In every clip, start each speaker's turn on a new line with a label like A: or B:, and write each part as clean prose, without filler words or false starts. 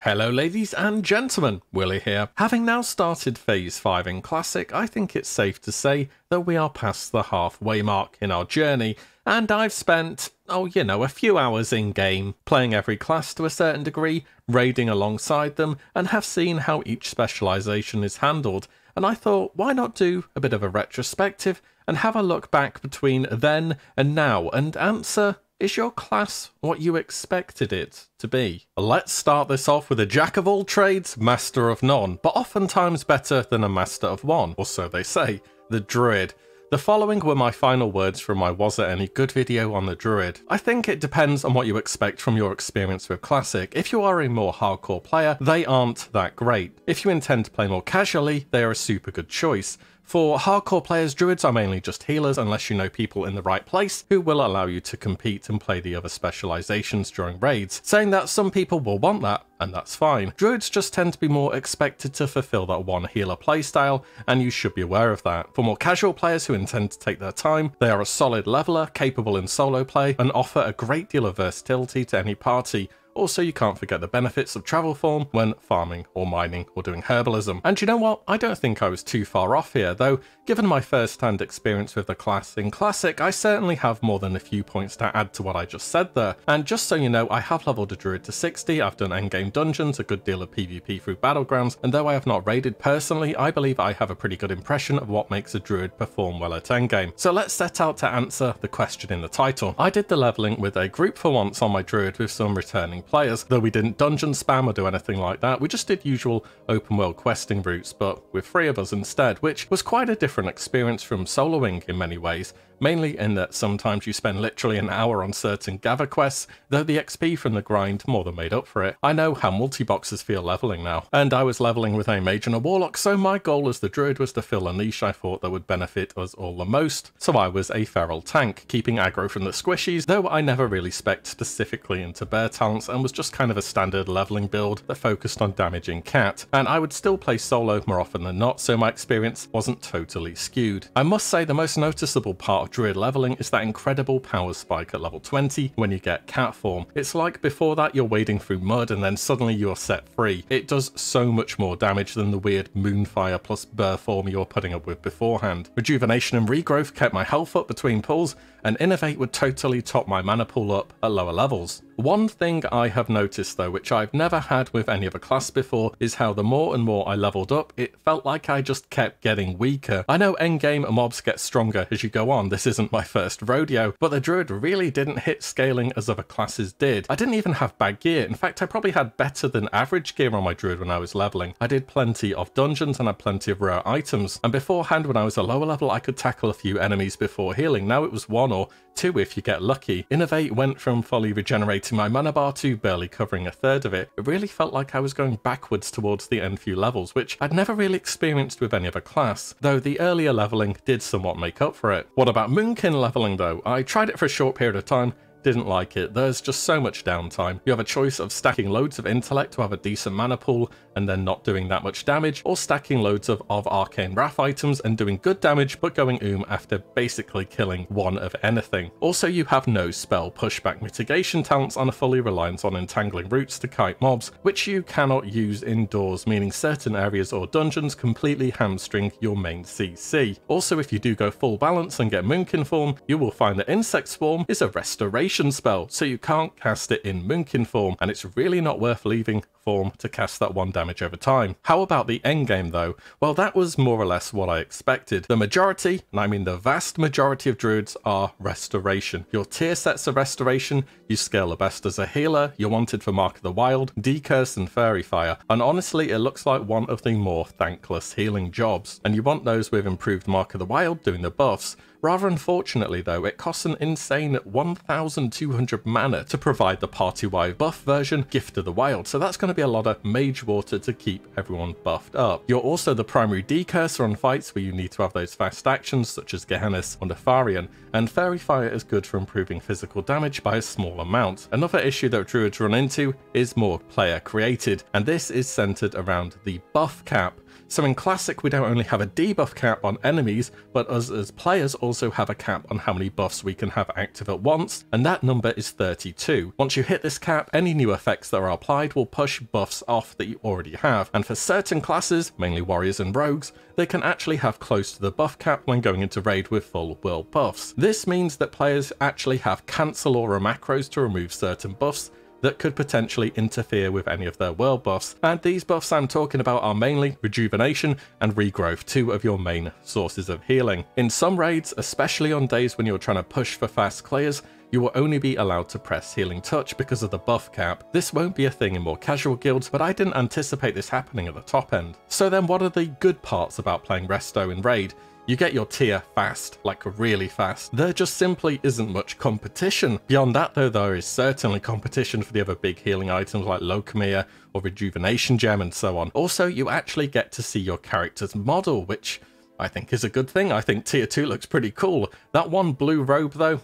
A: Hello ladies and gentlemen, Willie here. Having now started Phase 5 in Classic, I think it's safe to say that we are past the halfway mark in our journey, and I've spent, a few hours in game, playing every class to a certain degree, raiding alongside them, and have seen how each specialisation is handled, and I thought, why not do a bit of a retrospective and have a look back between then and now and answer, is your class what you expected it to be? Let's start this off with a jack of all trades, master of none, but oftentimes better than a master of one, or so they say, the Druid. The following were my final words from my Was It Any Good video on the Druid. I think it depends on what you expect from your experience with Classic. If you are a more hardcore player, they aren't that great. If you intend to play more casually, they are a super good choice. For hardcore players, Druids are mainly just healers unless you know people in the right place who will allow you to compete and play the other specializations during raids. Saying that, some people will want that, and that's fine. Druids just tend to be more expected to fulfill that one healer playstyle, and you should be aware of that. For more casual players who intend to take their time, they are a solid leveler, capable in solo play, and offer a great deal of versatility to any party. Also, you can't forget the benefits of travel form when farming or mining or doing herbalism. And you know what? I don't think I was too far off here, though given my first-hand experience with the class in Classic, I certainly have more than a few points to add to what I just said there. And just so you know, I have leveled a Druid to 60, I've done endgame dungeons, a good deal of PvP through Battlegrounds, and though I have not raided personally, I believe I have a pretty good impression of what makes a Druid perform well at endgame. So let's set out to answer the question in the title. I did the leveling with a group for once on my Druid with some returning players, though we didn't dungeon spam or do anything like that. We just did usual open world questing routes, but with 3 of us instead, which was quite a different experience from soloing in many ways, mainly in that sometimes you spend literally an hour on certain gather quests, though the XP from the grind more than made up for it. I know how multi-boxers feel leveling now, and I was leveling with a mage and a warlock, so my goal as the Druid was to fill a niche I thought that would benefit us all the most. So I was a feral tank, keeping aggro from the squishies, though I never really spec'd specifically into bear talents and was just kind of a standard leveling build that focused on damaging cat, and I would still play solo more often than not, so my experience wasn't totally skewed. I must say the most noticeable part of Druid leveling is that incredible power spike at level 20 when you get cat form. It's like before that you're wading through mud and then suddenly you're set free. It does so much more damage than the weird moonfire plus burr form you're putting up with beforehand. Rejuvenation and regrowth kept my health up between pulls, and Innovate would totally top my mana pool up at lower levels. One thing I have noticed though, which I've never had with any other class before, is how the more and more I leveled up, it felt like I just kept getting weaker. I know endgame mobs get stronger as you go on, this isn't my first rodeo, but the Druid really didn't hit scaling as other classes did. I didn't even have bad gear. In fact, I probably had better than average gear on my Druid when I was leveling. I did plenty of dungeons and had plenty of rare items, and beforehand when I was a lower level I could tackle a few enemies before healing. Now it was 1 or 2 if you get lucky. Innovate went from fully regenerating my mana bar to barely covering a third of it. It really felt like I was going backwards towards the end few levels, which I'd never really experienced with any other class, though the earlier leveling did somewhat make up for it. What about Moonkin leveling though? I tried it for a short period of time, didn't like it. There's just so much downtime. You have a choice of stacking loads of intellect to have a decent mana pool and then not doing that much damage, or stacking loads of arcane wrath items and doing good damage but going after basically killing 1 of anything. Also, you have no spell pushback mitigation talents and are fully reliant on entangling roots to kite mobs, which you cannot use indoors, meaning certain areas or dungeons completely hamstring your main CC. Also, if you do go full balance and get Moonkin form, you will find that Insect Swarm is a restoration spell, so you can't cast it in Moonkin form, and it's really not worth leaving form to cast that 1 damage over time. How about the endgame though? Well, that was more or less what I expected. The majority, and I mean the vast majority of Druids, are restoration. Your tier sets of restoration, you scale the best as a healer, you're wanted for Mark of the Wild, Decurse and Fairy Fire, and honestly it looks like one of the more thankless healing jobs, and you want those with improved Mark of the Wild doing the buffs. Rather unfortunately though, it costs an insane 1,200 mana to provide the party-wide buff version, Gift of the Wild, so that's going to be a lot of mage water to keep everyone buffed up. You're also the primary decursor on fights where you need to have those fast actions such as Gehennis or Nefarian, and Fairy Fire is good for improving physical damage by a small amount. Another issue that Druids run into is more player created, and this is centered around the buff cap. So in Classic we don't only have a debuff cap on enemies, but us as players also have a cap on how many buffs we can have active at once, and that number is 32. Once you hit this cap, any new effects that are applied will push buffs off that you already have, and for certain classes, mainly warriors and rogues, they can actually have close to the buff cap when going into raid with full world buffs. This means that players actually have cancel aura macros to remove certain buffs that could potentially interfere with any of their world buffs, and these buffs I'm talking about are mainly rejuvenation and regrowth, two of your main sources of healing. In some raids, especially on days when you're trying to push for fast clears, you will only be allowed to press healing touch because of the buff cap. This won't be a thing in more casual guilds, but I didn't anticipate this happening at the top end. So then what are the good parts about playing Resto in raid? You get your tier fast, like really fast. There just simply isn't much competition. Beyond that though, there is certainly competition for the other big healing items like Locomia or Rejuvenation Gem and so on. Also, you actually get to see your character's model, which I think is a good thing. I think tier 2 looks pretty cool. That one blue robe though,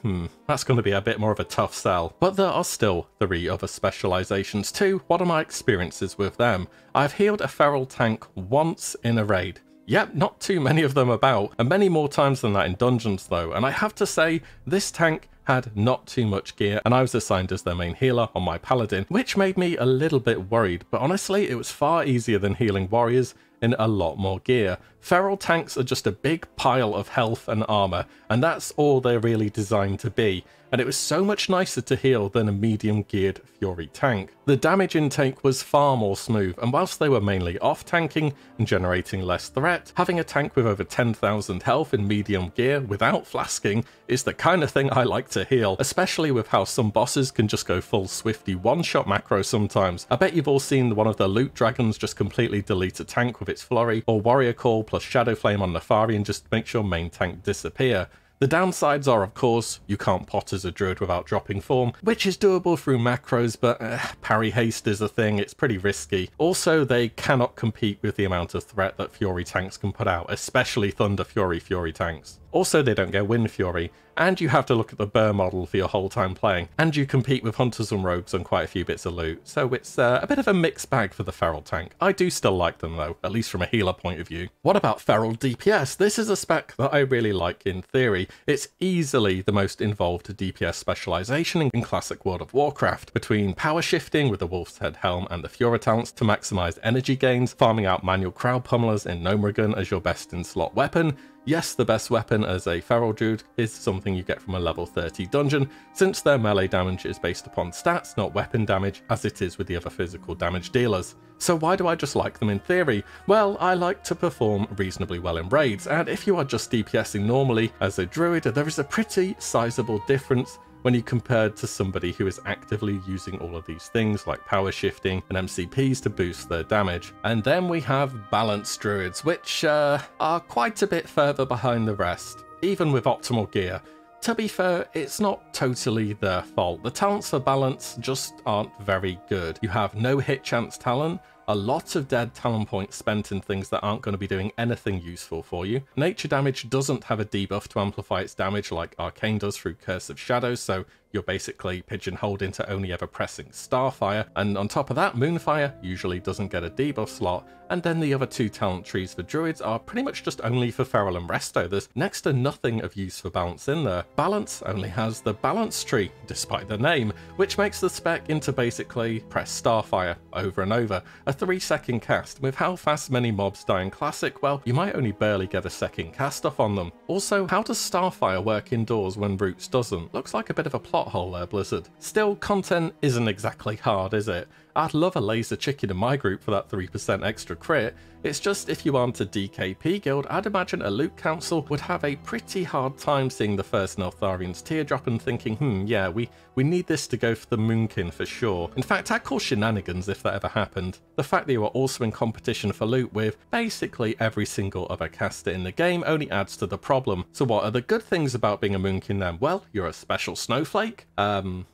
A: that's going to be a bit more of a tough sell. But there are still 3 other specializations too. What are my experiences with them? I've healed a feral tank once in a raid. Yep, not too many of them about, and many more times than that in dungeons though, and I have to say, this tank had not too much gear, and I was assigned as their main healer on my paladin, which made me a little bit worried, but honestly it was far easier than healing warriors in a lot more gear. Feral tanks are just a big pile of health and armor, and that's all they're really designed to be, and it was so much nicer to heal than a medium geared Fury tank. The damage intake was far more smooth, and whilst they were mainly off tanking and generating less threat, having a tank with over 10,000 health in medium gear without flasking is the kind of thing I like to heal, especially with how some bosses can just go full Swifty one-shot macro sometimes. I bet you've all seen one of the loot dragons just completely delete a tank with its flurry, or warrior call plus shadow flame on Nefari and just makes your main tank disappear. The downsides are, of course, you can't pot as a druid without dropping form, which is doable through macros, but parry haste is a thing, it's pretty risky. Also, they cannot compete with the amount of threat that Fury tanks can put out, especially Thunder Fury tanks. Also, they don't get Wind Fury, and you have to look at the burr model for your whole time playing, and you compete with hunters and rogues on quite a few bits of loot, so it's a bit of a mixed bag for the feral tank. I do still like them though, at least from a healer point of view. What about feral DPS? This is a spec that I really like in theory. It's easily the most involved DPS specialization in classic World of Warcraft, between power shifting with the Wolf's Head Helm and the Fura talents to maximize energy gains, farming out manual crowd pummelers in Gnomeregan as your best in slot weapon. Yes, the best weapon as a feral druid is something you get from a level 30 dungeon, since their melee damage is based upon stats, not weapon damage, as it is with the other physical damage dealers. So why do I just like them in theory? Well, I like to perform reasonably well in raids, and if you are just DPSing normally as a druid, there is a pretty sizable difference when you compared to somebody who is actively using all of these things like power shifting and MCPs to boost their damage. And then we have balanced druids, which are quite a bit further behind the rest, even with optimal gear. To be fair, it's not totally their fault. The talents for balance just aren't very good. You have no hit chance talent, a lot of dead talent points spent in things that aren't going to be doing anything useful for you. Nature damage doesn't have a debuff to amplify its damage like Arcane does through Curse of Shadows, so you're basically pigeonholed into only ever pressing Starfire, and on top of that, Moonfire usually doesn't get a debuff slot, and then the other 2 talent trees for druids are pretty much just only for Feral and Resto. There's next to nothing of use for balance in there. Balance only has the balance tree, despite the name, which makes the spec into basically press Starfire over and over, a 3-second cast. With how fast many mobs die in Classic, well, you might only barely get a second cast off on them. Also, how does Starfire work indoors when Roots doesn't? Looks like a bit of a plot hole there, Blizzard. Still, content isn't exactly hard, is it? I'd love a laser chicken in my group for that 3% extra crit. It's just if you aren't a DKP guild, I'd imagine a loot council would have a pretty hard time seeing the first Neltharian's teardrop and thinking, yeah, we need this to go for the Moonkin for sure. In fact, I'd call shenanigans if that ever happened. The fact that you are also in competition for loot with basically every single other caster in the game only adds to the problem. So what are the good things about being a Moonkin then? Well, you're a special snowflake. The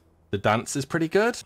A: dance is pretty good.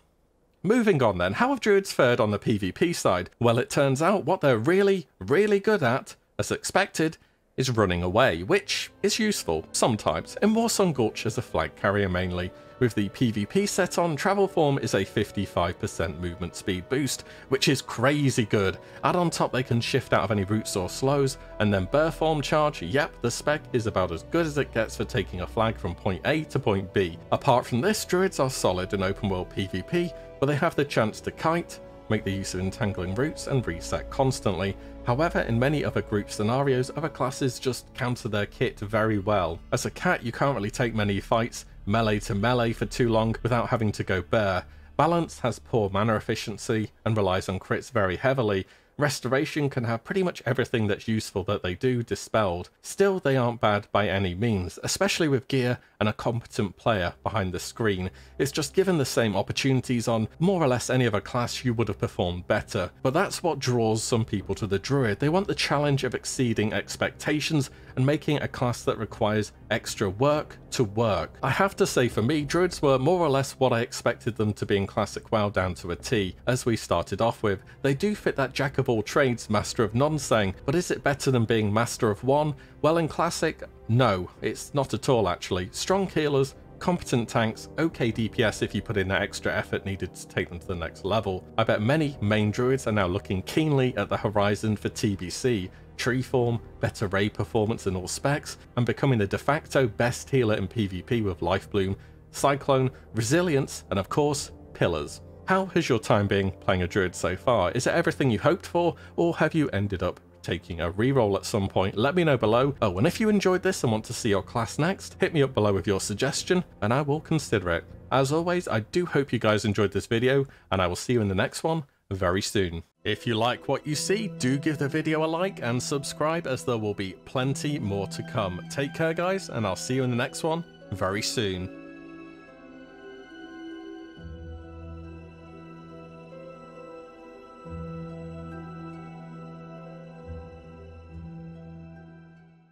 A: Moving on then, how have druids fared on the PvP side? Well, it turns out what they're really, really good at, as expected, is running away, which is useful sometimes. In Warsong Gulch as a flag carrier mainly. With the PvP set on, Travel Form is a 55% movement speed boost, which is crazy good. Add on top they can shift out of any roots or slows, and then Burr Form Charge, yep, the spec is about as good as it gets for taking a flag from point A to point B. Apart from this, Druids are solid in open world PvP, but they have the chance to kite, make the use of entangling roots, and reset constantly. However, in many other group scenarios, other classes just counter their kit very well. As a cat, you can't really take many fights melee to melee for too long without having to go bear. Balance has poor mana efficiency and relies on crits very heavily. Restoration can have pretty much everything that's useful that they do dispelled. Still, they aren't bad by any means, especially with gear and a competent player behind the screen. It's just given the same opportunities on more or less any other class, you would have performed better. But that's what draws some people to the Druid. They want the challenge of exceeding expectations and making a class that requires extra work to work. I have to say, for me, Druids were more or less what I expected them to be in Classic WoW down to a T. As we started off with, they do fit that jack of all trades, master of none saying, but is it better than being master of one? Well, in Classic, no, it's not at all actually. Strong healers, competent tanks, okay DPS if you put in that extra effort needed to take them to the next level. I bet many main Druids are now looking keenly at the horizon for TBC, tree form, better raid performance in all specs, and becoming the de facto best healer in PvP with Life Bloom, Cyclone, Resilience, and of course, Pillars. How has your time been playing a Druid so far? Is it everything you hoped for, or have you ended up taking a reroll at some point? Let me know below. Oh, and if you enjoyed this and want to see your class next, hit me up below with your suggestion, and I will consider it. As always, I do hope you guys enjoyed this video, and I will see you in the next one very soon. If you like what you see, do give the video a like and subscribe, as there will be plenty more to come. Take care guys, and I'll see you in the next one very soon.